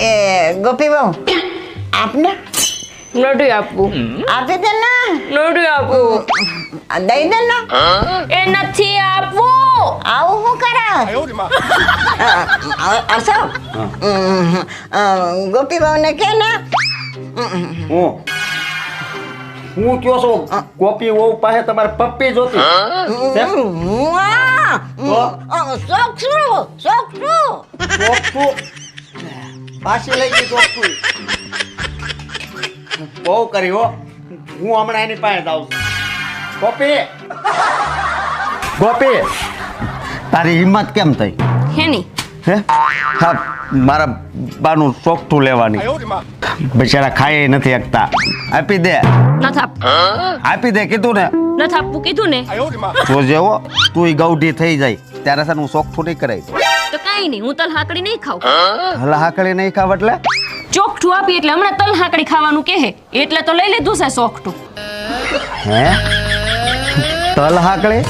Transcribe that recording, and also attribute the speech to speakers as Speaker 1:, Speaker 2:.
Speaker 1: એ ગોપી બહુ આપને
Speaker 2: નથી આપવું
Speaker 1: આપી દે ને
Speaker 2: નથી આપવું
Speaker 1: દઈ દે ને
Speaker 2: એ નથી આપવું
Speaker 1: આવું હું કરે અશોક ગોપી બહુ ને કે ને
Speaker 3: હું કયો છો કોપી વહુ પાસે તમારે પપ્પી જોતી
Speaker 1: શોખ શું
Speaker 3: ચોકતું પાછી લઈ ગઈ ચોકતું બહુ કરી હો હું હમણાં એની પાસે જાઉં છું ગોપી ગોપી તારી હિંમત કેમ થઈ
Speaker 2: હેની
Speaker 3: હે હા મારા બાનું ચોકઠું લેવાની બિચારા ખાઈ નથી શકતા આપી દે
Speaker 2: નથી
Speaker 3: આપી દે કીધું ને
Speaker 2: નથી આપવું કીધું ને
Speaker 3: તો જેવો તું ગૌઢી થઈ જાય ત્યારે છે ને હું ચોકઠું નહીં કરાવી
Speaker 2: તો કાઈ નહીં હું તલ હાકડી નહીં ખાવ
Speaker 3: હલા હાકડી નહીં ખાવ એટલે
Speaker 2: ચોકઠું આપી એટલે હમણાં તલ હાકડી ખાવાનું કહે એટલે તો લઈ લીધું છે ચોકઠું
Speaker 3: હે તલ હાકડી